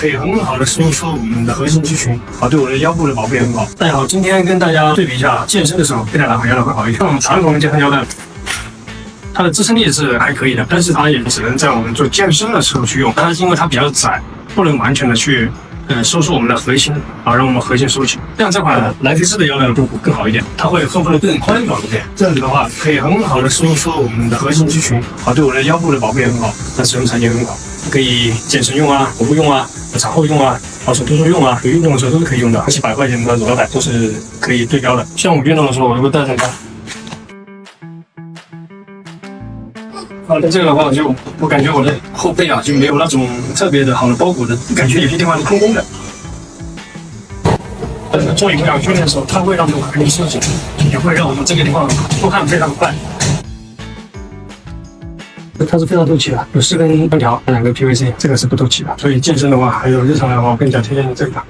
可以很好的收缩我们的核心肌群，对我们的腰部的保护也很好。大家好，今天跟大家对比一下健身的时候佩戴哪款腰带会好一点。像我们传统的健身腰带，它的支撑力是还可以的，但是它也只能在我们做健身的时候去用。它因为它比较窄，不能完全的去收缩我们的核心让我们核心收紧。像这款莱菲斯的腰带更好一点，它会后分的更宽广一点。这样子的话，可以很好的收缩我们的核心肌群，对我们的腰部的保护也很好，那使用场景很好，可以健身用跑步用产后用手托用有运动的时候都是可以用的，几百块钱的腰带都是可以对标的。像我运动的时候，我如果戴上它。那这个的话，我感觉我的后背就没有那种特别的好的包裹的感觉，有些地方是空空的。做有氧训练的时候，它会让我们核心收紧，也会让我们这个地方出汗非常快。它是非常透气的，有4根钢条，2个 PVC， 这个是不透气的。所以健身的话，还有日常的话，我更加推荐这个。